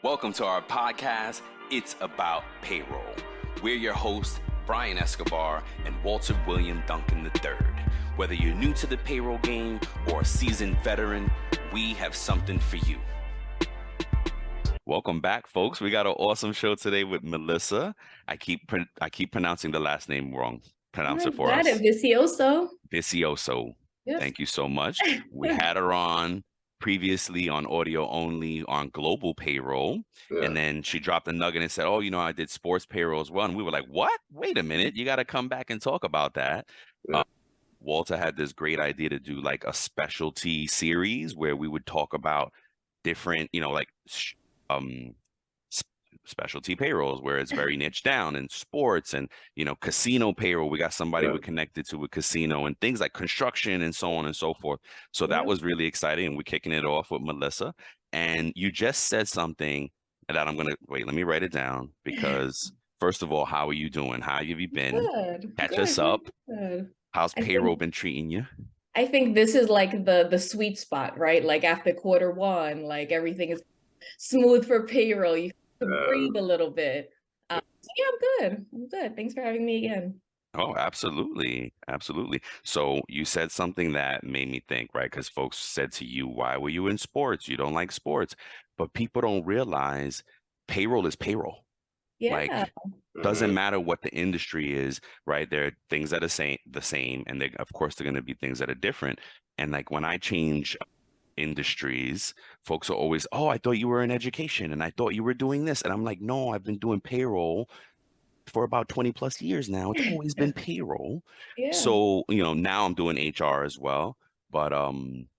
Welcome to our podcast, It's About Payroll. We're your hosts, Brian Escobar and Walter William Duncan III. Whether you're new to the payroll game or a seasoned veteran, we have something for you. Welcome back, folks. We got an awesome show today with Melisa. I keep pronouncing the last name wrong. Pronounce it for us. Vicioso. Vicioso. Yes. Thank you so much. We had her on previously on audio only on global payroll. Yeah. And then she dropped a nugget and said, I did sports payroll as well. And we were like, what? Wait a minute. You got to come back and talk about that. Yeah. Walter had this great idea to do like a specialty series where we would talk about different, specialty payrolls where it's very niche down in sports and, casino payroll. We got somebody we're connected to with casino and things like construction and so on and so forth. So that was really exciting. And we're kicking it off with Melisa. And you just said something that I'm going to wait. Let me write it down because first of all, how are you doing? How have you been? Good. Catch us up. Good. How's payroll been treating you? I think this is like the sweet spot, right? Like after quarter one, like everything is smooth for payroll. You breathe a little bit. I'm good. Thanks for having me again. Oh, absolutely. So you said something that made me think, right? Because folks said to you, why were you in sports? You don't like sports. But people don't realize payroll is payroll. Yeah. Like, doesn't matter what the industry is, right? There are things that are the same, and of course, they're going to be things that are different. And like when I change industries, folks are always, I thought you were in education and I thought you were doing this. And I'm like, no, I've been doing payroll for about 20 plus years now. It's always been payroll. Yeah. So, now I'm doing HR as well, but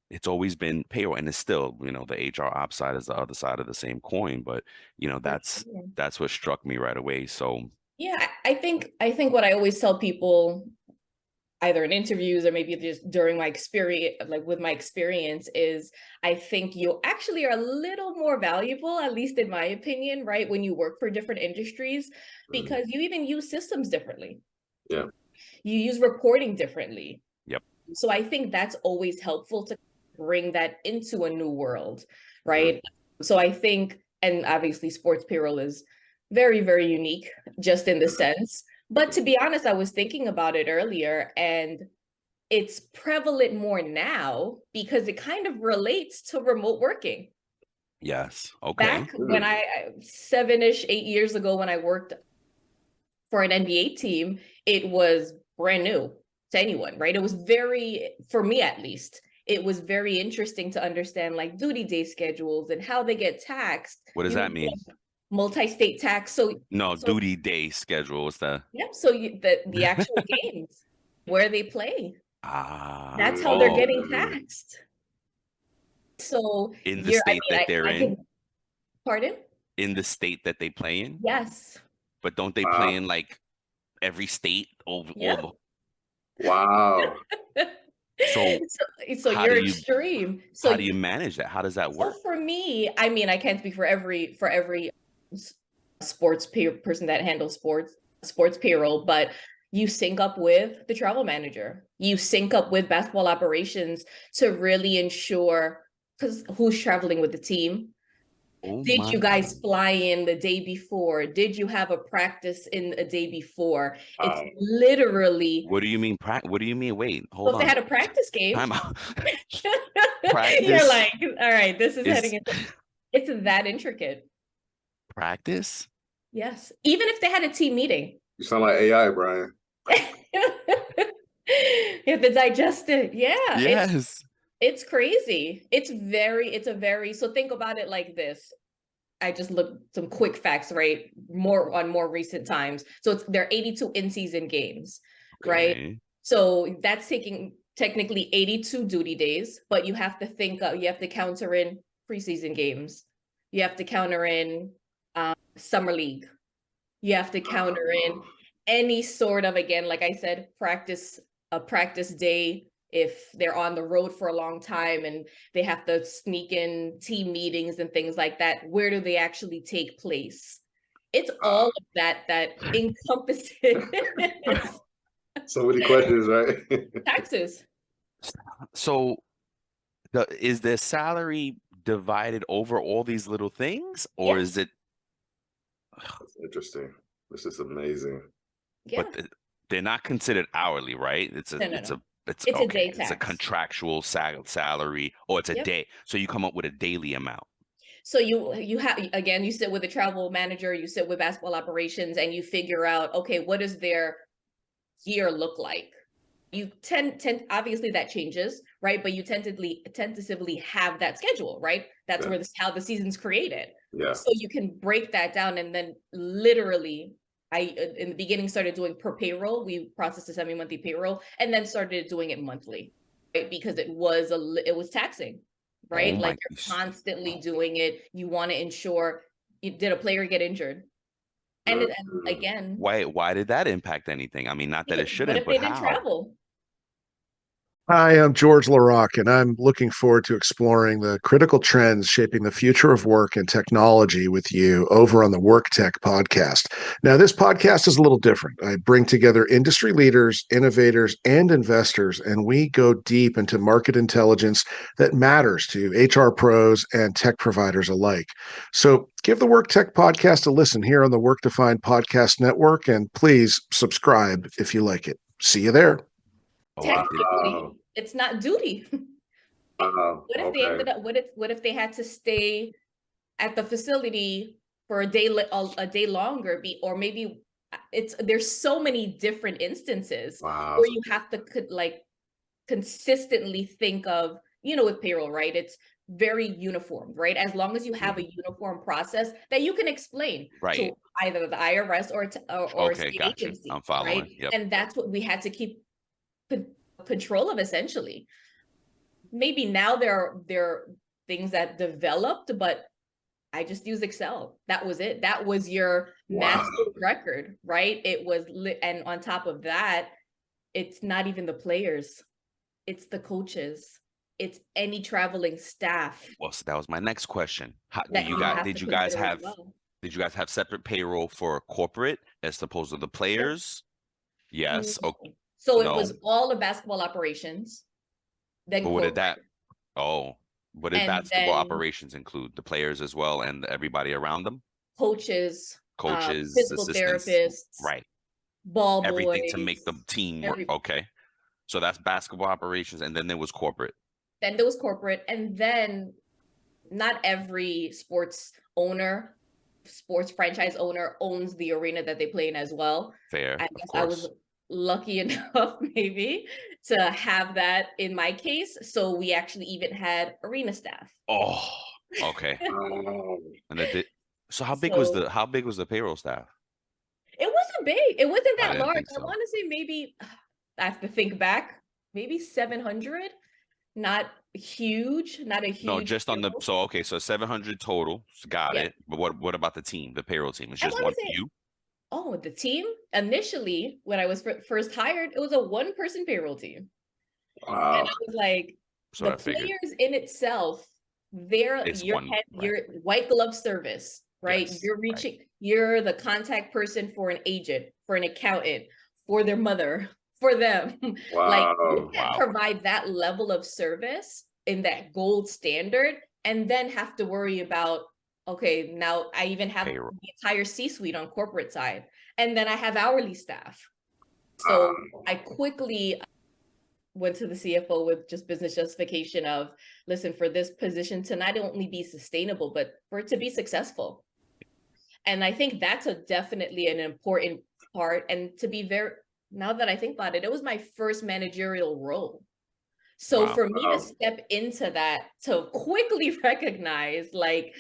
it's always been payroll, and it's still, the HR ops side is the other side of the same coin. But, that's what struck me right away. So yeah, I think what I always tell people, either in interviews or maybe just during my experience, like with my experience, is I think you actually are a little more valuable, at least in my opinion, right? When you work for different industries, because you even use systems differently. Yeah. You use reporting differently. Yep. So I think that's always helpful to bring that into a new world, right? So I think, and obviously sports payroll is very, very unique just in the sense. But to be honest, I was thinking about it earlier, and it's prevalent more now because it kind of relates to remote working. Yes. Okay. Back when 7-ish, 8 years ago, when I worked for an NBA team, it was brand new to anyone, right? It was for me at least, it was very interesting to understand like duty day schedules and how they get taxed. What does that mean? Multi-state tax. Duty day schedule. What's that? Yep. So the actual games where they play. That's how they're getting taxed. So in the state that they're in. Pardon? In the state that they play in. Yes. But don't they play in like every state over? Wow. So you're extreme. So how do you manage that? How does that work? So for me, I mean, I can't speak for every sports person that handles sports payroll, but you sync up with the travel manager. You sync up with basketball operations to really ensure, because who's traveling with the team? Did you guys fly in the day before? Did you have a practice in a day before? It's literally. What do you mean? What do you mean? Wait, hold on. If they had a practice game. Time out. Practice. You're like, all right, this is heading into. It's that intricate. Practice? Yes. Even if they had a team meeting. You sound like AI, Brian. You have to digest it. Yeah. Yes. It's crazy. So think about it like this. I just looked some quick facts, right? More recent times. So there are 82 in-season games, right? So that's taking technically 82 duty days, but you have to counter in preseason games. You have to counter in summer league. You have to counter in any sort of, again, like I said, a practice day. If they're on the road for a long time and they have to sneak in team meetings and things like that, where do they actually take place? It's all of that encompasses. So many questions, right? Taxes. So is their salary divided over all these little things, or Yes. is it? That's interesting. This is amazing. Yeah. But they're not considered hourly, right? It's a No, no, it's no. a it's It's a okay. day It's a tax. contractual salary, or it's a Yep. day. So you come up with a daily amount. So you have, again, you sit with a travel manager, you sit with basketball operations, and you figure out, okay, what does their year look like? You tend obviously that changes, right? But you tentatively have that schedule, right? That's Yeah. where how the season's created. Yeah. So you can break that down, and then literally, I in the beginning started doing per payroll. We processed a semi-monthly payroll, and then started doing it monthly, right? Because it was taxing, right? Oh Like my. you're constantly doing it. You want to ensure, did a player get injured? And again, Why did that impact anything? I mean, not that it what shouldn't, if they but didn't how? travel? Hi, I'm George LaRock, and I'm looking forward to exploring the critical trends shaping the future of work and technology with you over on the Work Tech podcast. Now, this podcast is a little different. I bring together industry leaders, innovators, and investors, and we go deep into market intelligence that matters to HR pros and tech providers alike. So give the Work Tech podcast a listen here on the Work Defined Podcast Network, and please subscribe if you like it. See you there. Oh, they did. Technically, it's not duty. What if they Okay. ended up? What if they had to stay at the facility for a day a day longer? Or maybe there's so many different instances Wow. where you have to like consistently think of, with payroll, right? It's very uniform, right? As long as you have a uniform process that you can explain Right. to either the IRS or a Okay, state got you. agency, I'm following. right? Yep. And that's what we had to keep control of, essentially. Maybe now there are things that developed, but I just use Excel. That was it. That was your master record, right? It was and on top of that, it's not even the players, it's the coaches, it's any traveling staff Well, so that was my next question. that you have Did to you guys consider as have well. did you guys have separate payroll for corporate as opposed to the players? Yes. No. Okay. So it No. was all the basketball operations, then But what did corporate, what did and basketball then operations include? The players as well and everybody around them? coaches, Coaches, physical assistants, therapists, right. ball Everything to make the boys, team work. every Okay. So that's basketball operations, and then there was corporate. then there was corporate, and then not every sports franchise owner owns the arena that they play in as well. Fair, I of guess I was course. lucky enough maybe to have that in my case. So we actually even had arena staff. Oh, okay. Wow. And so how big was So the payroll staff? it wasn't big. It wasn't I that didn't large. think I so. want to say maybe, I have to think back, maybe 700. Not huge, not a No, huge just on the payroll. okay, so 700 total. Got Yeah. it. But what about the team, the payroll team? It's I just want one to for say, you? oh, the team initially, when I was first hired, it was a one-person payroll team. Wow. And I was like, So the I figured players in itself, it's your one, right. your white glove service, right? Yes, You're the contact person for an agent, for an accountant, for their mother, for them. Like you Wow. can't Wow. provide that level of service in that gold standard and then have to worry about, okay, now I even have Payroll. the entire C-suite on corporate side, and then I have hourly staff. So I quickly went to the CFO with just business justification of, listen, for this position to not only be sustainable, but for it to be successful. And I think that's definitely an important part. And to be now that I think about it, it was my first managerial role. So for me to step into that, to quickly recognize, like,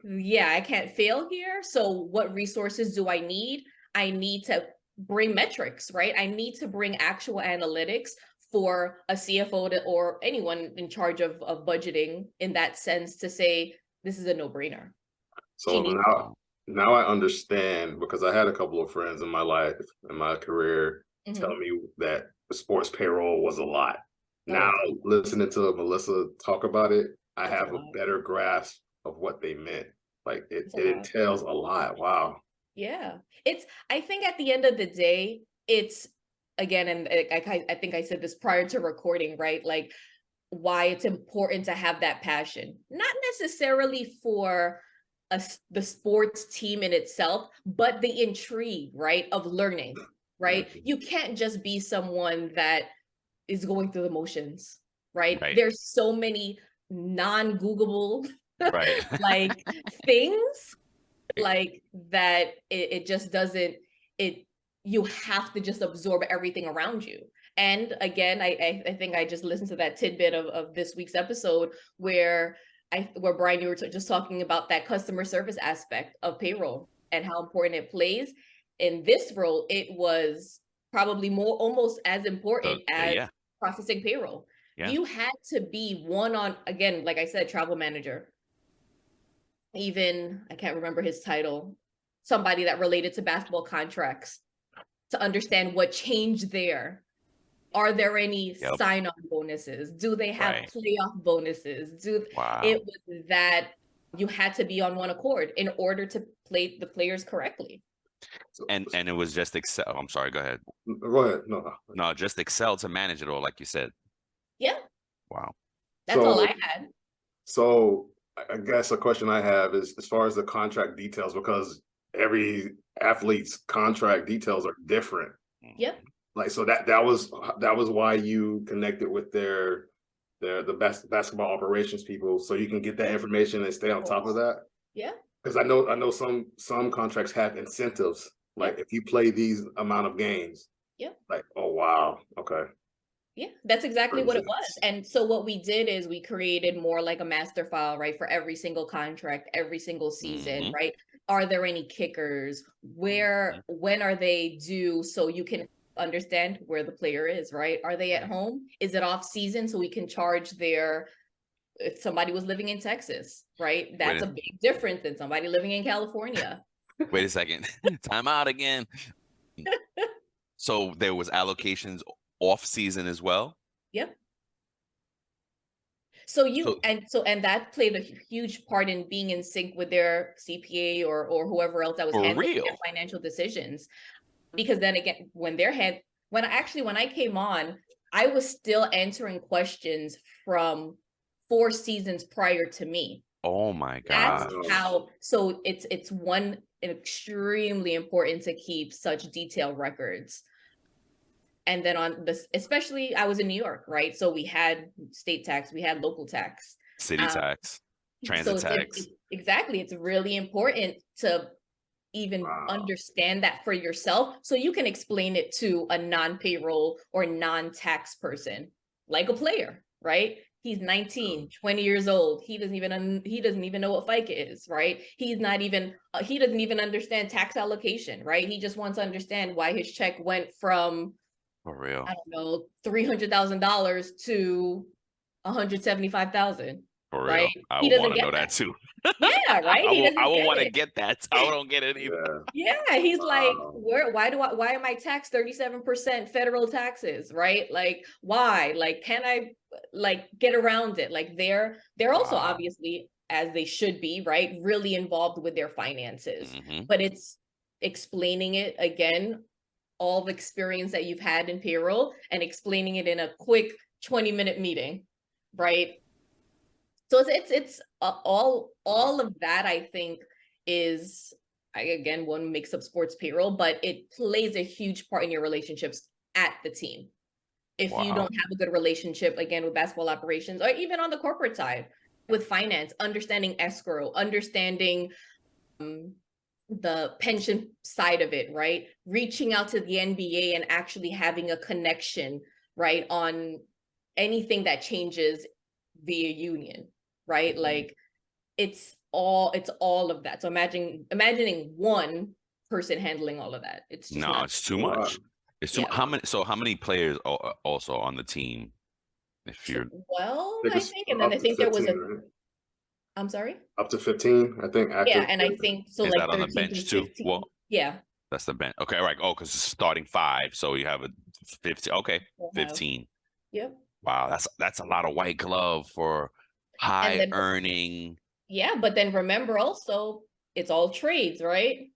yeah, I can't fail here. So what resources do I need? I need to bring metrics, right? I need to bring actual analytics for a CFO or anyone in charge of budgeting in that sense to say, this is a no-brainer. So now I understand, because I had a couple of friends in my life, in my career, tell me that the sports payroll was a lot. Now, listening to Melisa talk about it, I have a better grasp of what they meant. Like it entails a lot. Wow. Yeah. I think at the end of the day, it's, again, and I think I said this prior to recording, right? Like why it's important to have that passion, not necessarily for the sports team in itself, but the intrigue, right, of learning, right? You can't just be someone that is going through the motions, right? Right. There's so many non-Googleable Right. like things like that it just doesn't, you have to just absorb everything around you. And again, I think I just listened to that tidbit of this week's episode where Brian, you were just talking about that customer service aspect of payroll and how important it plays. In this role, it was probably almost as important as processing payroll. Yeah. You had to be again, like I said, travel manager. Even, I can't remember his title, somebody that related to basketball contracts, to understand what changed there. Are there any sign-on bonuses? Do they have playoff bonuses? It was that you had to be on one accord in order to play the players correctly. And it was just Excel. I'm sorry, go ahead. Go ahead. No, just Excel to manage it all, like you said. Yeah. Wow. That's all I had. So I guess a question I have is, as far as the contract details, because every athlete's contract details are different. Yep. Like, so that was why you connected with the basketball operations people, so you can get that information and stay on top of that. Yeah. Because I know some contracts have incentives, like if you play these amount of games. Yep. Like, oh wow, okay. Yeah, that's exactly what it was. And so what we did is we created more like a master file, right, for every single contract, every single season, right? Are there any kickers? When are they due? So you can understand where the player is, right? Are they at home? Is it off season? So we can charge if somebody was living in Texas, right? That's a big difference than somebody living in California. Wait a second. Time out again. So there was allocations off season as well? Yep. So and that played a huge part in being in sync with their CPA or whoever else that was handling their financial decisions. Because then again, when I came on, I was still answering questions from 4 seasons prior to me. Oh my God. That's how, so it's extremely important to keep such detailed records. And then on this, especially I was in New York, right? So we had state tax, we had local tax, city tax, transit tax. Exactly. It's really important to even understand that for yourself, so you can explain it to a non-payroll or non-tax person, like a player, right? He's 19, 20 years old. He doesn't even know what FICA is, right? he doesn't even understand tax allocation, right? He just wants to understand why his check went from, for real, I don't know, $300,000 to $175,000. For real. Right? I would want to know that too. Yeah, right. I would want to get that. I don't get it either. Yeah, he's like, why am I taxed 37% federal taxes? Right? Like, why? Like, can I get around it? Like, they're also obviously, as they should be, right, really involved with their finances. But it's explaining it again, all the experience that you've had in payroll, and explaining it in a quick 20-minute meeting, right? So it's all of that, I think, is, again, one makes up sports payroll, but it plays a huge part in your relationships at the team. If you don't have a good relationship, again, with basketball operations, or even on the corporate side with finance, understanding escrow, understanding the pension side of it, right? Reaching out to the NBA and actually having a connection, right, on anything that changes via union, right? Like, it's all of that. So imagining one person handling all of that. It's just it's too much. It's too how many players are also on the team? If you're I think there was I'm sorry? Up to 15, I think. Yeah, and I think so. Is like that on the bench too? Well, yeah, that's the bench. Okay, right. Oh, because it's starting 5, so you have a 15. Okay, 15. Yep. Wow, that's a lot of white glove for high earning. Yeah, but then remember also, it's all trades, right?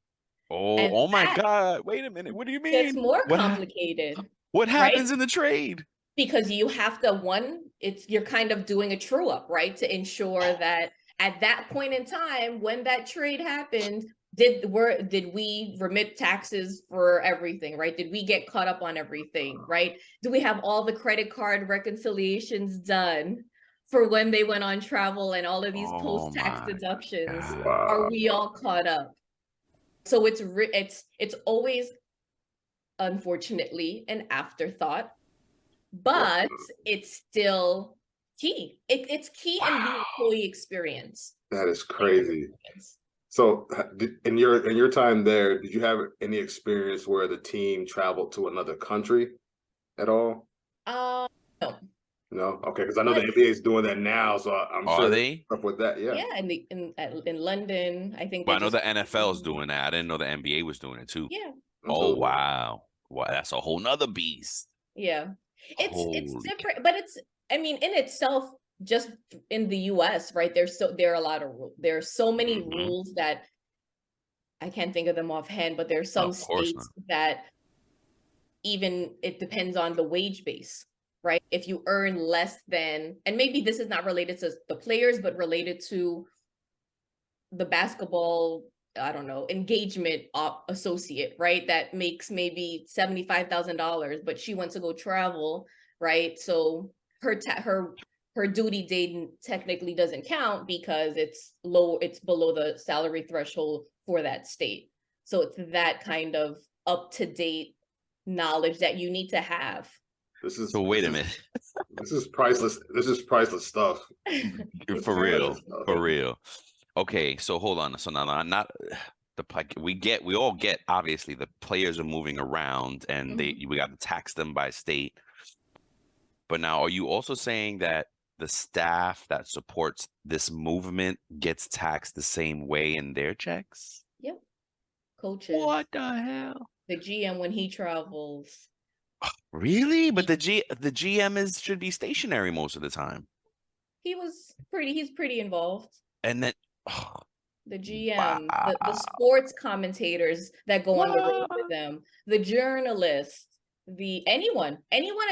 Oh my God! Wait a minute. What do you mean? It's more complicated. What happens in the trade? Because you have to, you're kind of doing a true up, right? To ensure that at that point in time, when that trade happened, did we remit taxes for everything, right? Did we get caught up on everything, right? Do we have all the credit card reconciliations done for when they went on travel and all of these post-tax deductions? God. Are we all caught up? So it's always, unfortunately, an afterthought, but it's still key. It's key in the employee experience. That is crazy. So in your time there, did you have any experience where the team traveled to another country at all? No. No? Okay, because I know the NBA is doing that now, so I'm sure they up with that. Yeah. Yeah, in London, I think. But I know the NFL is doing that. I didn't know the NBA was doing it too. Yeah. Oh wow. Wow, that's a whole nother beast. Yeah. It's different, but I mean, in itself, just in the US, right? There are a lot of rules. There are so many rules that I can't think of them offhand, but there are some states that even it depends on the wage base, right? If you earn less than, and maybe this is not related to the players, but related to the basketball, I don't know, engagement associate, right? That makes maybe $75,000, but she wants to go travel, right? So her duty date technically doesn't count because it's below the salary threshold for that state. So it's that kind of up-to-date knowledge that you need to have. Wait a minute. This is priceless. This is priceless stuff. For real. Okay, so hold on. So now not we all get obviously the players are moving around and we got to tax them by state. But now are you also saying that the staff that supports this movement gets taxed the same way in their checks? Yep. Coaches. What the hell? The GM when he travels. Really? But the GM should be stationary most of the time. He's pretty involved. And then the GM, the sports commentators that go on the road with them, the journalists, anyone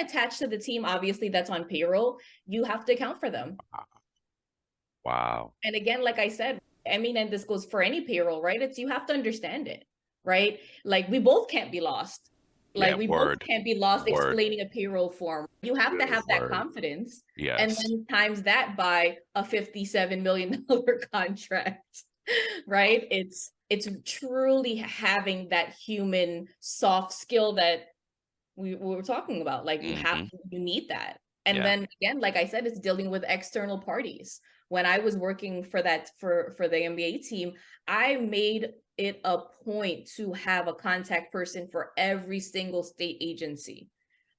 attached to the team, obviously that's on payroll, you have to account for them. Wow. And again, like I said, I mean, and this goes for any payroll, right? You have to understand it, right? Like we both can't be lost. Like we both can't be lost explaining a payroll form. You have to have that confidence. Yes. And then times that by a $57 million contract, right? It's truly having that human soft skill that we were talking about. Like you need that. And then again, like I said, it's dealing with external parties. When I was working for the NBA team, I made it a point to have a contact person for every single state agency.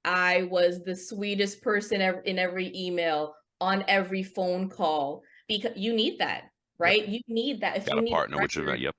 I was the sweetest person in every email, on every phone call, because you need that, right? You need that. If you need a partner with you,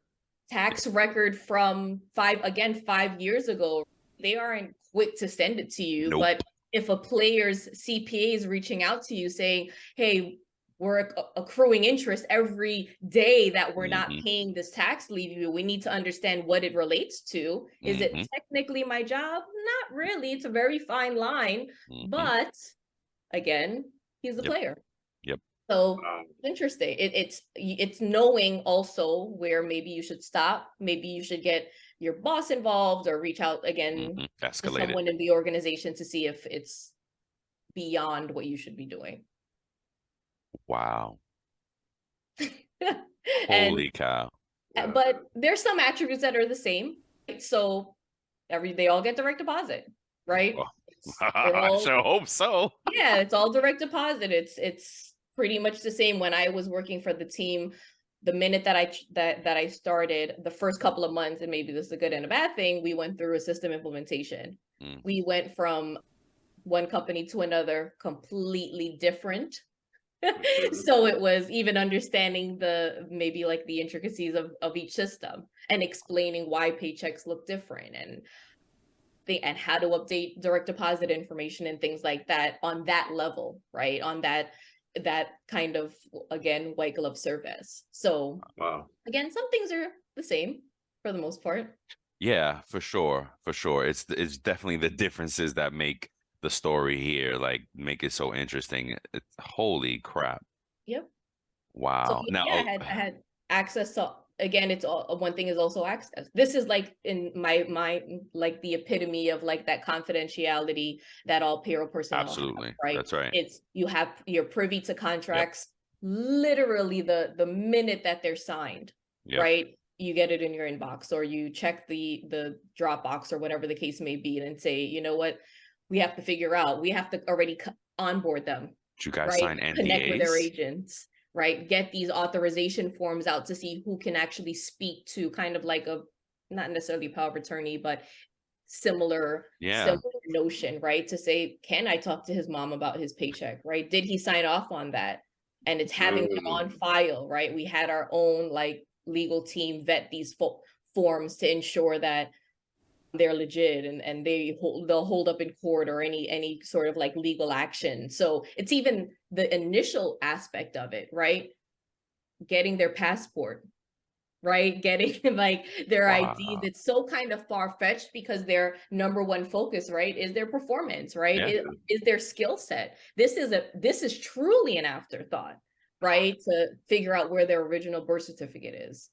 tax record from 5 years ago, they aren't quick to send it to you. But if a player's CPA is reaching out to you saying, hey, we're accruing interest every day that we're not paying this tax levy, we need to understand what it relates to. Is it technically my job? Not really. It's a very fine line. But again, he's a player. Yep. So it's interesting. It's knowing also where maybe you should stop. Maybe you should get your boss involved or reach out again to someone in the organization to see if it's beyond what you should be doing. Wow. Holy cow. But there's some attributes that are the same. So they all get direct deposit, right? I sure hope so. Yeah, it's all direct deposit. It's pretty much the same. When I was working for the team, the minute that I started, the first couple of months, and maybe this is a good and a bad thing, we went through a system implementation. We went from one company to another, completely different. So it was even understanding maybe like the intricacies of each system and explaining why paychecks look different and how to update direct deposit information and things like that on that level, right? On that kind of, again, white glove service. So again, some things are the same for the most part. Yeah, for sure. It's definitely the differences that make the story here, like make it so interesting. It's holy crap. Yep. So Wow. Now, yeah, I had access to, again, it's all, one thing is also access. This is like in my like the epitome of like that confidentiality that all payroll personnel have, absolutely. right? That's right. You're privy to contracts literally the minute that they're signed, right? You get it in your inbox, or you check the Dropbox or whatever the case may be, and say, you know what, we have to figure out, we have to already onboard them, Did you guys right? sign Connect with their NDAs? agents, right? Get these authorization forms out to see who can actually speak to kind of like a, not necessarily power of attorney, but similar notion, right? To say, can I talk to his mom about his paycheck, right? Did he sign off on that? And it's having them on file, right? We had our own like legal team vet these forms to ensure that they're legit, and they'll hold up in court or any sort of like legal action. So it's even the initial aspect of it, right? Getting their passport, right? Getting like their ID. It's so kind of far-fetched because their number one focus, right, is their performance, right? Is their skill set. This is truly an afterthought, right? To figure out where their original birth certificate is.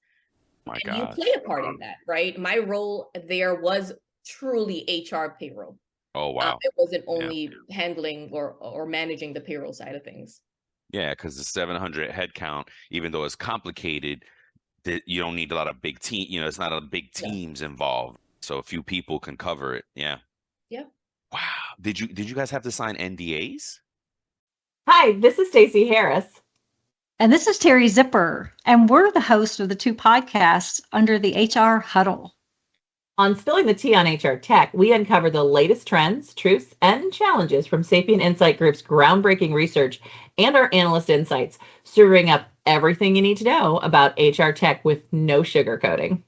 And you play a part in that, right? My role there was truly HR payroll. Oh, wow. It wasn't only handling or managing the payroll side of things. Yeah, because the 700 head count, even though it's complicated, you don't need a lot of big team. You know, it's not a big teams involved, so a few people can cover it. Yeah. Yeah. Wow. Did you guys have to sign NDAs? Hi, this is Stacey Harris. And this is Terry Zipper, and we're the host of the two podcasts under the HR Huddle. On Spilling the Tea on HR Tech, we uncover the latest trends, truths, and challenges from Sapient Insight Group's groundbreaking research and our analyst insights, serving up everything you need to know about HR tech with no sugarcoating.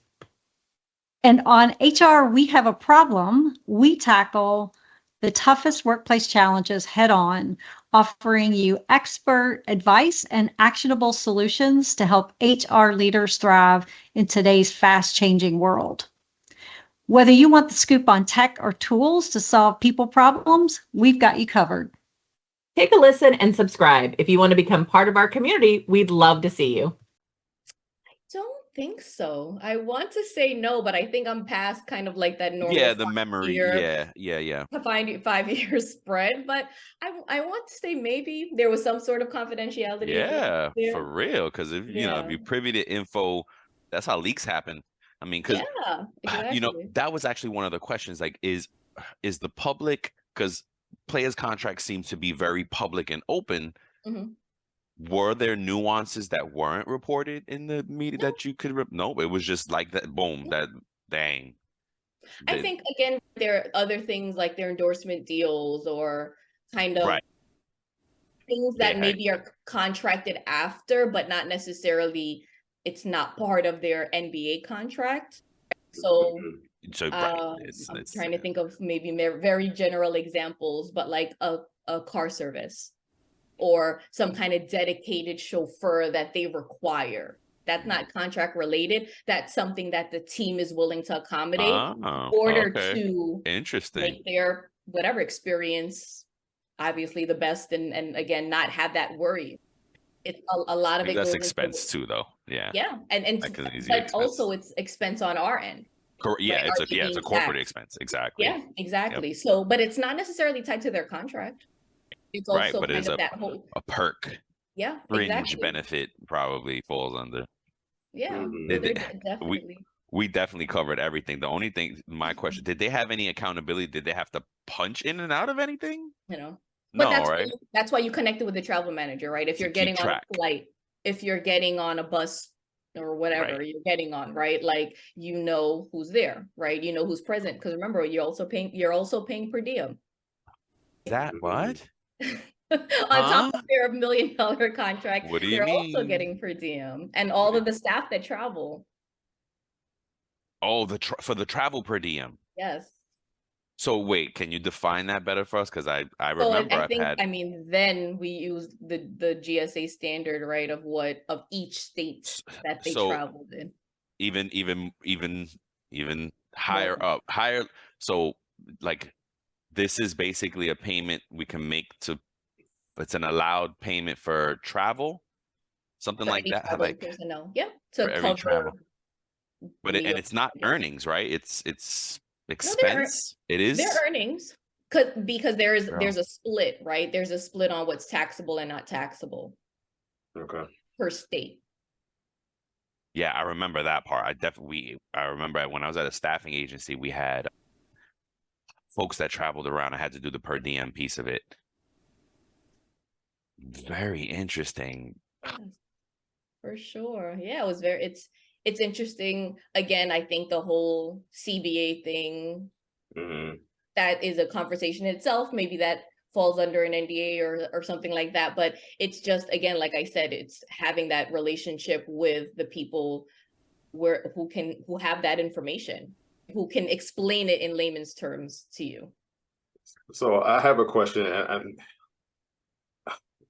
And on HR, we have a problem. We tackle the toughest workplace challenges head on, offering you expert advice and actionable solutions to help HR leaders thrive in today's fast-changing world. Whether you want the scoop on tech or tools to solve people problems, we've got you covered. Take a listen and subscribe. If you want to become part of our community, we'd love to see you. I don't think so. I want to say no, but I think I'm past kind of like that normal. Yeah, the memory. Yeah. 5 year spread, but I want to say maybe there was some sort of confidentiality. Yeah, for real. Because if you know, if you privy to info, that's how leaks happen. I mean, because exactly. you know, that was actually one of the questions. Like, is the public, because players' contracts seem to be very public and open. Were there nuances that weren't reported in the media that you could? No, it was just like that. Boom, that dang. I think again, there are other things like their endorsement deals or kind of things that maybe are contracted after, but not necessarily. It's not part of their NBA contract. So I'm trying to think of maybe very general examples, but like a car service or some kind of dedicated chauffeur that they require. That's not contract related. That's something that the team is willing to accommodate in order to make their whatever experience obviously the best, and again, not have that worry. It's a lot of it. That's expense too, though. Yeah, and but also it's expense on our end. Yeah, right? It's a corporate expense. Exactly. Yeah, exactly. So, but it's not necessarily tied to their contract. It's also but kind it's of that whole perk. Yeah, fringe benefit probably falls under. Yeah, definitely. We definitely covered everything. The only thing, my question, did they have any accountability? Did they have to punch in and out of anything? You know. But no, that's why you connected with the travel manager, right? If you're getting on a flight, if you're getting on a bus or whatever you're getting on, right? Like, you know who's there, right? You know who's present. Because remember, you're also paying per diem. That what? On top of their $1 million contract, what do you they're mean? also getting per diem, and all of the staff that travel. Oh, for the travel per diem. Yes. So wait, can you define that better for us? Because I remember I mean, then we used the GSA standard, right, of each state that they traveled in. Even higher up, higher. So like this is basically a payment we can make to, it's an allowed payment for travel, something For like any that. traveling personnel. Yeah. To For every travel. cover But and meals. it's not Yeah. earnings, right? It's No, expense. It they're is. earnings. Because there's a split, right? There's a split on what's taxable and not taxable Okay. per state. Yeah, I remember that part. I remember when I was at a staffing agency, we had folks that traveled around. I had to do the per diem piece of it. Very interesting. Yes, for sure. Yeah, it's interesting. Again, I think the whole CBA thing, that is a conversation itself. Maybe that falls under an NDA or something like that. But it's just, again, like I said, it's having that relationship with the people who have that information, who can explain it in layman's terms to you. So I have a question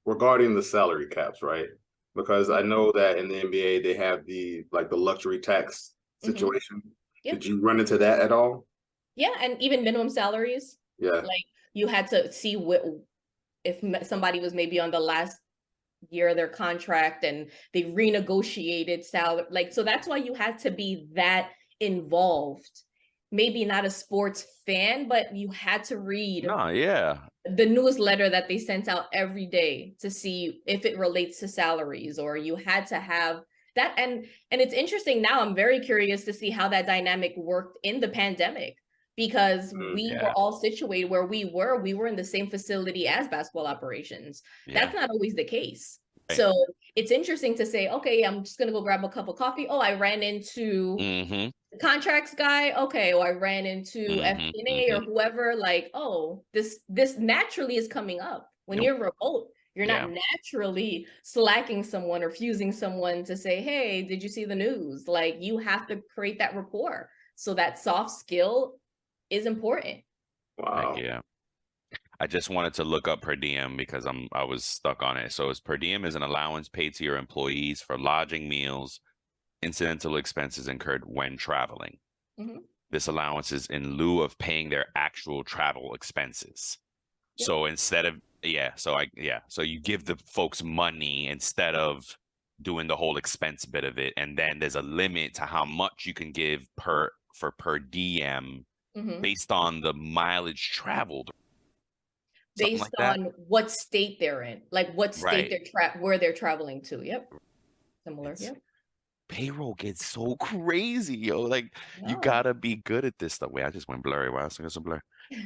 regarding the salary caps, right? Because I know that in the NBA they have the luxury tax situation. Yeah. Did you run into that at all? Yeah, and even minimum salaries. Yeah. Like you had to see if somebody was maybe on the last year of their contract and they renegotiated salary. Like, so that's why you had to be that involved. Maybe not a sports fan, but you had to read No, yeah. the newsletter that they sent out every day to see if it relates to salaries, or you had to have that. And it's interesting now, I'm very curious to see how that dynamic worked in the pandemic, because we were all situated where we were in the same facility as basketball operations. That's not always the case. Right. So it's interesting to say, okay, I'm just gonna go grab a cup of coffee. Oh, I ran into the contracts guy. Okay, or I ran into FP&A or whoever. Like, oh, this naturally is coming up. When you're remote, you're not naturally slacking someone or fusing someone to say, hey, did you see the news? Like, you have to create that rapport. So that soft skill is important. Wow. Heck yeah. I just wanted to look up per diem because I was stuck on it. So it's per diem is an allowance paid to your employees for lodging, meals, incidental expenses incurred when traveling. This allowance is in lieu of paying their actual travel expenses. So instead of so you give the folks money instead of doing the whole expense bit of it, and then there's a limit to how much you can give per diem based on the mileage traveled. Based like that. on what state they're in, like what state where they're traveling to. Yep. Similar. Yep. Payroll gets so crazy, yo. Like you gotta be good at this stuff. Wait, I just went blurry. Wow, so it's a blur.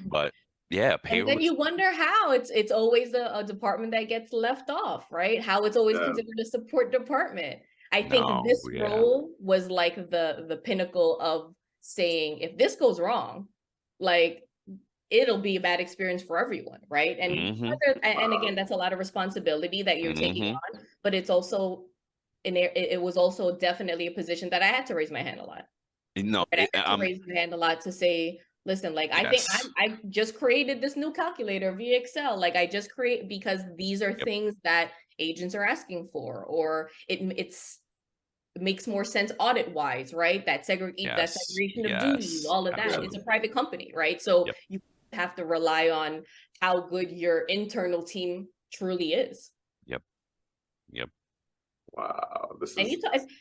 But yeah, payroll. And then you wonder how it's always a department that gets left off, right? How it's always considered a support department. I think this role was like the pinnacle of saying, if this goes wrong, like it'll be a bad experience for everyone, right? And and again, that's a lot of responsibility that you're taking on, but it's also it was also definitely a position that I had to raise my hand a lot. No, I had to raise my hand a lot to say, listen, like I think I just created this new calculator via Excel. Like I just create because these are things that agents are asking for, or it makes more sense audit wise, right? That segregation of duties, all of that. Absolutely. It's a private company, right? So you have to rely on how good your internal team truly is. Yep. Wow.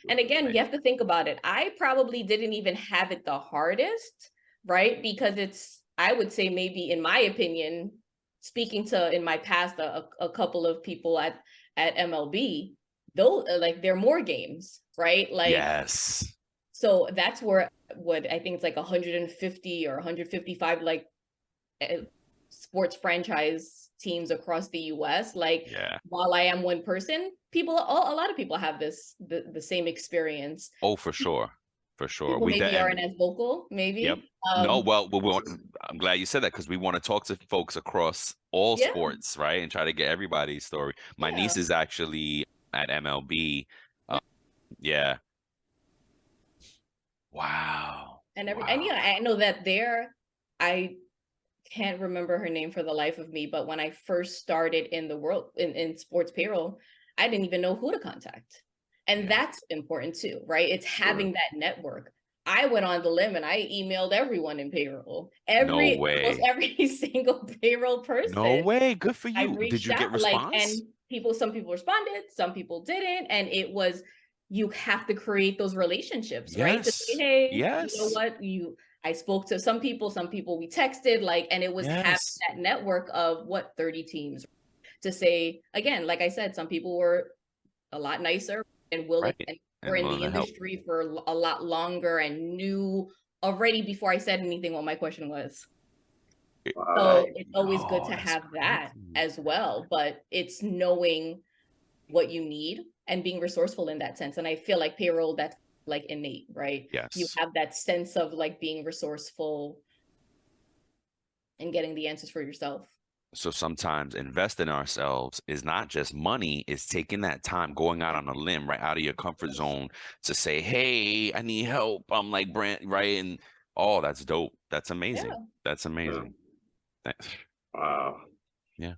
And again, you have to think about it. I probably didn't even have it the hardest, right? Because I would say maybe in my opinion, speaking to in my past a couple of people at MLB, though, like there are more games, right? Like so that's where what I think it's like 150 or 155 like sports franchise teams across the US. Like while I am one person, a lot of people have the same experience. Oh, for sure. People maybe aren't as vocal, maybe. No, well, I'm glad you said that because we want to talk to folks across all sports, right? And try to get everybody's story. My niece is actually at MLB. Wow. And I know that I can't remember her name for the life of me, but when I first started in the world in sports payroll, I didn't even know who to contact. And that's important too, right? It's having that network. I went on the limb and I emailed everyone in payroll. No Almost way. every single payroll person. No way. Good for I you. Did reached you get out, like, response? and some people responded, some people didn't. And it was, you have to create those relationships, right? To say, Yes. hey, you know Yes. what, I spoke to some people we texted, like, and it was having Yes. that network of 30 teams to say, again, like I said, some people were a lot nicer and willing, Right. and And were in willing the to help. industry for a lot longer and knew already before I said anything what my question was. So it's always good Oh, to that's have that crazy. as well, but it's knowing what you need and being resourceful in that sense. And I feel like payroll, that's like innate, right? You Yes. have that sense of like being resourceful and getting the answers for yourself. So sometimes investing in ourselves is not just money, it's taking that time, going out on a limb, right out of your comfort zone to say, hey, I need help. I'm like Brent, right? And oh, that's dope. That's amazing. Yeah. That's amazing. Thanks. Wow. Yeah.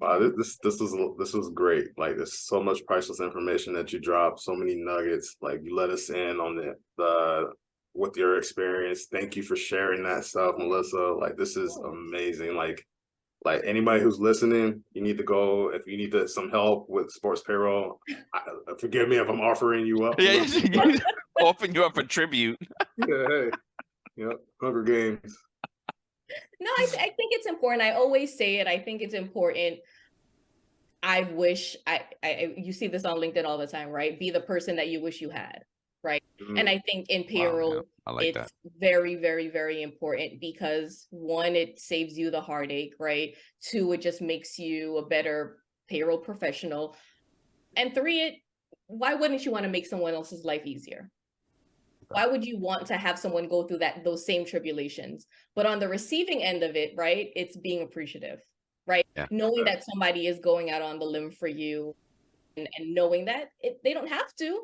Wow, this was great. Like, there's so much priceless information that you dropped, so many nuggets. Like, you let us in on the with your experience. Thank you for sharing that stuff, Melissa. Like, this is amazing. Like anybody who's listening, you need to go. If you need some help with sports payroll, forgive me if I'm offering you up. Yeah, open you up for tribute. Yeah, hey, yep, Hunger Games. No, I think it's important. I always say it. I think it's important. I wish you see this on LinkedIn all the time, right? Be the person that you wish you had, right? And I think in payroll, yeah. I like it's that. very, very, very important because one, it saves you the heartache, right? Two, it just makes you a better payroll professional. And three, why wouldn't you want to make someone else's life easier? Why would you want to have someone go through those same tribulations? But on the receiving end of it, right, it's being appreciative, right? Yeah. Knowing that somebody is going out on the limb for you, and knowing that they don't have to,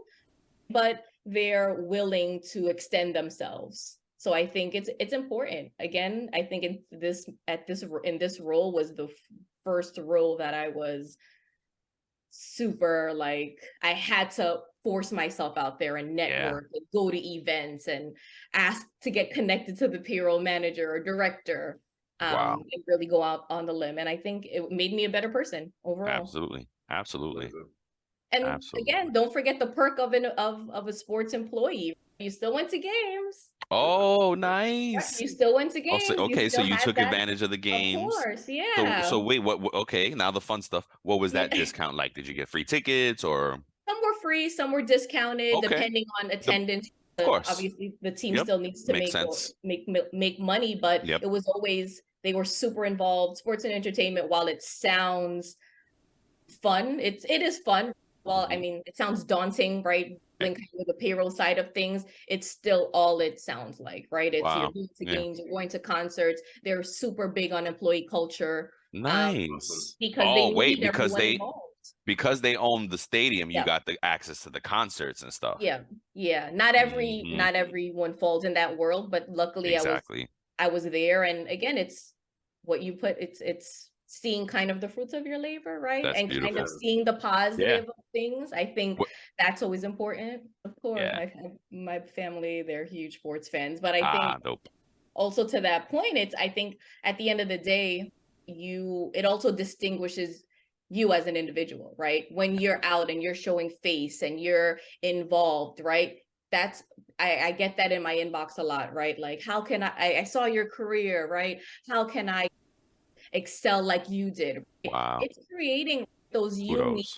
but they're willing to extend themselves. So I think it's important. Again, I think in this role was the first role that I was super, like, I had to force myself out there and network and go to events and ask to get connected to the payroll manager or director, and really go out on the limb. And I think it made me a better person overall. Absolutely. Absolutely. And Absolutely. again, don't forget the perk of a sports employee. You still went to games. Oh, nice. You still went to games. Okay, so you took that, advantage of the games. Of course, yeah. So wait, what? Okay, now the fun stuff. What was that discount like? Did you get free tickets or? Some were free, some were discounted, Okay. depending on attendance. Of course. Obviously, the team still needs to Makes sense. make money, but Yep. it was always, they were super involved. Sports and entertainment, while it sounds fun, it is fun. Well, I mean, it sounds daunting, right? Linking with the payroll side of things, it's still all it sounds like, right? It's you're going to games, you're going to concerts. They're super big on employee culture. Nice. Because they need everyone involved. Because they own the stadium, you got the access to the concerts and stuff. Yeah. Not everyone falls in that world, but luckily I was there. And again, it's what you put, it's seeing kind of the fruits of your labor, right? That's and beautiful. kind of seeing the positive of things. I think that's always important. Of course, my family, they're huge sports fans, but I think also to that point, I think at the end of the day, it also distinguishes you as an individual, right? When you're out and you're showing face and you're involved, right? That's, I get that in my inbox a lot, right? Like, how can I saw your career, right? How can I excel like you did? Wow. It's creating those unique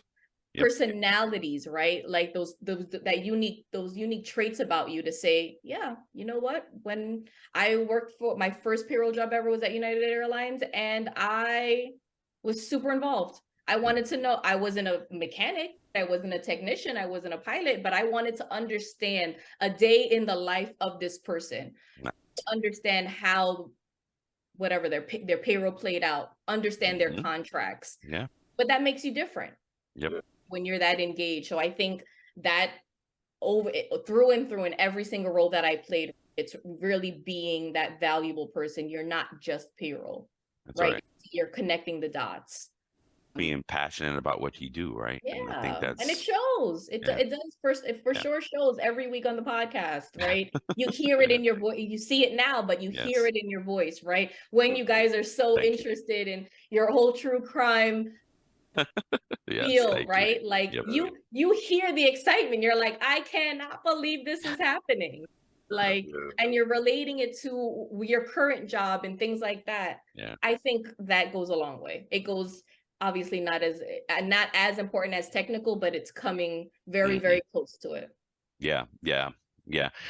personalities, right? Like those unique traits about you to say, yeah, you know what? When I worked for my first payroll job ever was at United Airlines, and I was super involved. I wanted to know, I wasn't a mechanic, I wasn't a technician, I wasn't a pilot, but I wanted to understand a day in the life of this person, to understand how whatever their payroll played out, understand their contracts. Yeah. But that makes you different. Yep. When you're that engaged. So I think that through and through in every single role that I played, it's really being that valuable person. You're not just payroll, right? You're connecting the dots. being passionate about what you do, right? Yeah, And I think and it that's shows. It does first. It for sure shows every week on the podcast, right? You hear it in your voice. You see it now, but you hear yes. it in your voice, right? When you guys are so Thank you. interested in your whole true crime Yes, feel, thank you. right? Like Yep. you hear the excitement. You're like, I cannot believe this is happening. Like, and you're relating it to your current job and things like that. Yeah. I think that goes a long way. It goes obviously not as important as technical, but it's coming very, very close to it. Yeah.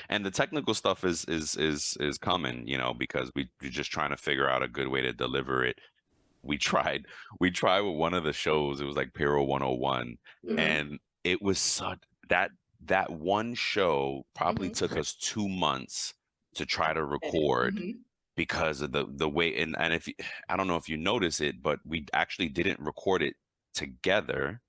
And the technical stuff is coming, you know, because we're just trying to figure out a good way to deliver it. We tried with one of the shows. It was like Payroll 101, and it was such that one show probably took us 2 months to try to record because of the way. And if you, I don't know if you notice it, but we actually didn't record it together.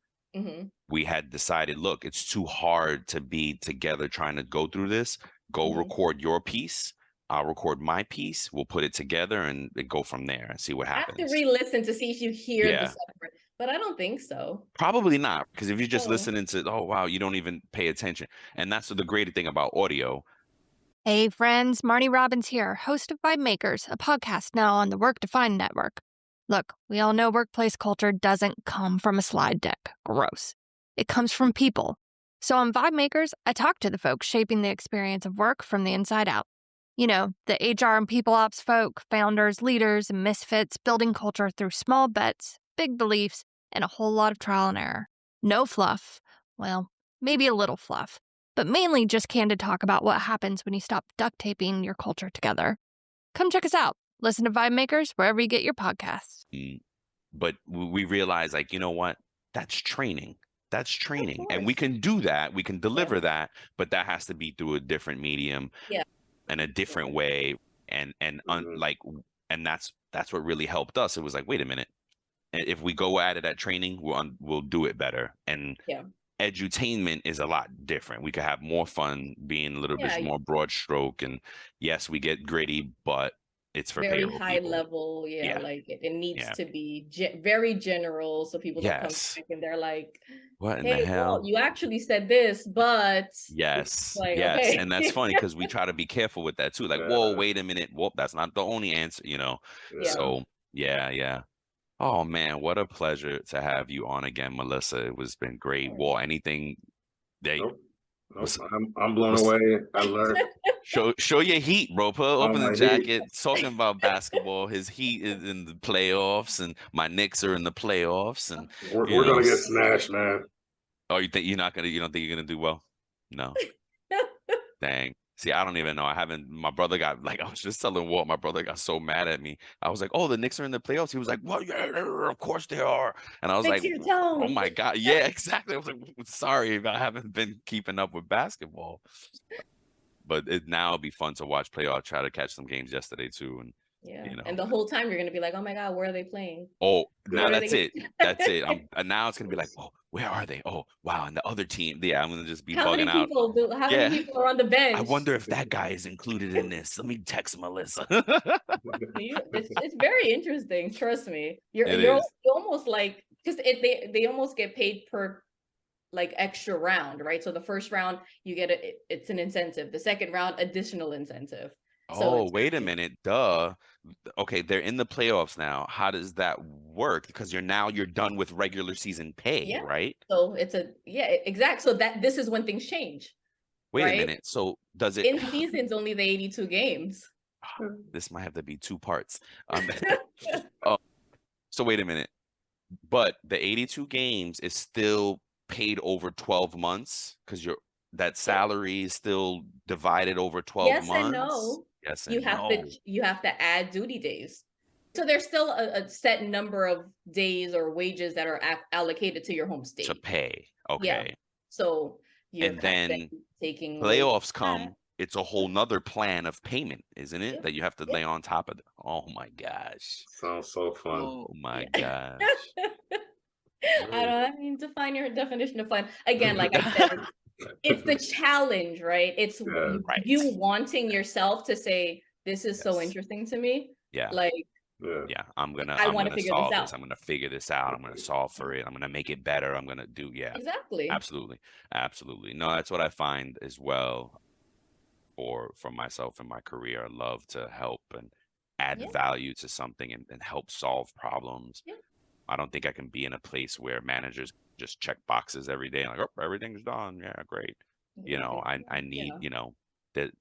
We had decided, look, it's too hard to be together trying to go through this. Go record your piece. I'll record my piece. We'll put it together and go from there and see what happens. I have to re-listen to see if you hear the separate, but I don't think so. Probably not, because if you're just listening to, oh wow, you don't even pay attention. And that's the great thing about audio. Hey friends, Marnie Robbins here, host of Vibe Makers, a podcast now on the Work Defined Network. Look, we all know workplace culture doesn't come from a slide deck. Gross. It comes from people. So on Vibe Makers, I talk to the folks shaping the experience of work from the inside out. You know, the HR and people ops folk, founders, leaders, and misfits building culture through small bets, big beliefs, and a whole lot of trial and error. No fluff. Well, maybe a little fluff, but mainly just candid talk about what happens when you stop duct taping your culture together. Come check us out. Listen to Vibe Makers wherever you get your podcasts. But we realize, like, you know what? That's training. That's training. And we can do that. We can deliver that, but that has to be through a different medium. Yeah. In a different way, and that's what really helped us. It was like, wait a minute, if we go at it at training, we'll do it better. And edutainment is a lot different. We could have more fun, being a little bit more broad stroke, and yes, we get gritty, but it's for very payroll high people. level. Like it needs to be very general, so people don't come back and they're like, what in the hell? Well, you actually said this, but like, okay. And that's funny because we try to be careful with that too. Like, whoa, wait a minute. Whoa, that's not the only answer, you know. So yeah. Oh man, what a pleasure to have you on again, Melisa. It was been great. Well, anything that I'm blown away. I learned. Show your heat, bro. Open the jacket. Talking about basketball. His Heat is in the playoffs, and my Knicks are in the playoffs, and we're gonna get smashed, man. Oh, you don't think you're gonna do well? No. Dang. See, I don't even know. My brother got, like, I was just telling Walt, my brother got so mad at me. I was like, oh, the Knicks are in the playoffs. He was like, well, yeah, of course they are. And I was like, oh my God. Yeah, exactly. I was like, sorry if I haven't been keeping up with basketball. But now it'll be fun to watch playoff. Try to catch some games yesterday too. And you know. And the whole time you're going to be like, oh my God, where are they playing? Oh, now that's it. That's it. Now it's going to be like, oh, where are they? Oh, wow. And the other team. Yeah, I'm going to just be bugging out. How many people are on the bench? I wonder if that guy is included in this. Let me text Melisa. It's very interesting. Trust me. You're almost like, because they almost get paid per like extra round, right? So the first round you get it's an incentive. The second round, additional incentive. Oh, wait a minute. Duh. Okay, they're in the playoffs now. How does that work? Because you're done with regular season pay, right? So it's exact. So this is when things change. Wait a minute. So does it in seasons only the 82 games? This might have to be 2 parts. So wait a minute. But the 82 games is still paid over 12 months because that salary is still divided over 12 months. And no. Yes and you have to add duty days. So there's still a set number of days or wages that are allocated to your home state to pay. Okay. Yeah. So you're and then taking playoffs come. It's a whole nother plan of payment, isn't it? That you have to lay on top of it. Oh my gosh. Sounds so fun. Oh my gosh. I mean, define your definition of fun. Again, like I said, it's the challenge, right? It's you wanting yourself to say, this is so interesting to me. Yeah. Like, Yeah. I'm gonna figure solve this this. out. I'm gonna figure this out. I'm gonna solve for it. I'm gonna make it better. I'm gonna do Exactly. Absolutely. No, that's what I find as well for myself in my career. I love to help and add value to something and help solve problems. Yeah. I don't think I can be in a place where managers just check boxes every day, like, oh, everything's done. Yeah, great. I need, that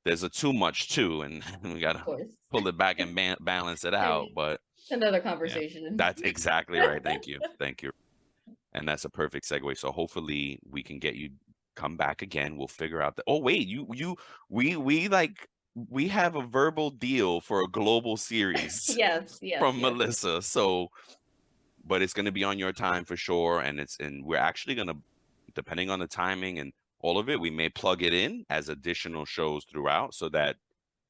there's a too much too, and we gotta pull it back and balance it out. But another conversation. that's exactly right. Thank you. And that's a perfect segue. So hopefully we can get you come back again. We'll figure out the. Oh wait, we have a verbal deal for a global series. yes, from Melisa. So, but it's going to be on your time for sure, and we're actually going to, depending on the timing and all of it, we may plug it in as additional shows throughout, so that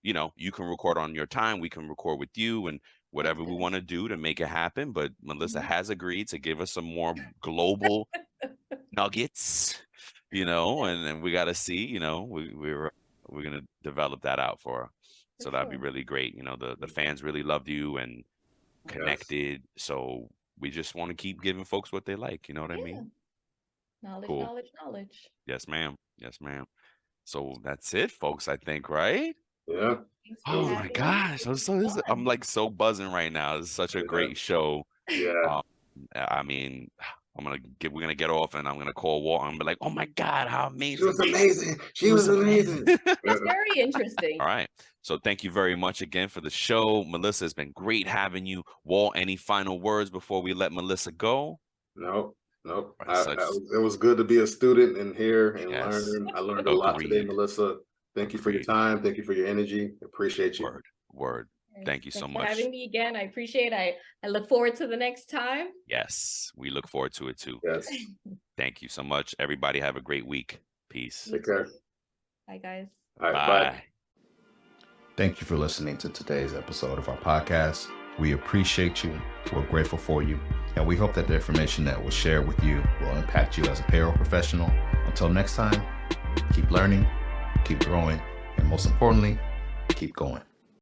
you can record on your time, we can record with you, and whatever we want to do to make it happen. But Melisa has agreed to give us some more global nuggets, and we got to see, we're going to develop that out for her. So that'd be really great. The fans really loved you and connected. So we just want to keep giving folks what they like. You know what I mean? Knowledge. Yes, ma'am. So that's it, folks, I think, right? Yeah. Oh my gosh. I'm like so buzzing right now. It's such a great show. Yeah. I mean, we're gonna get off, and I'm gonna call Walt and be like, oh my God, how amazing. She was amazing. It's very interesting. All right. So thank you very much again for the show. Melisa, it's been great having you. Walt, any final words before we let Melisa go? Nope. It was good to be a student in here and learn. I learned a lot today, Melisa. Thank you for your time. Thank you for your energy. Appreciate you. Word. Thank you so much for having me again. I appreciate it. I look forward to the next time. Yes, we look forward to it too. Yes. Thank you so much. Everybody have a great week. Peace. Take care. Bye, guys. All right, bye. Thank you for listening to today's episode of our podcast. We appreciate you. We're grateful for you. And we hope that the information that was shared with you will impact you as a payroll professional. Until next time, keep learning, keep growing, and most importantly, keep going.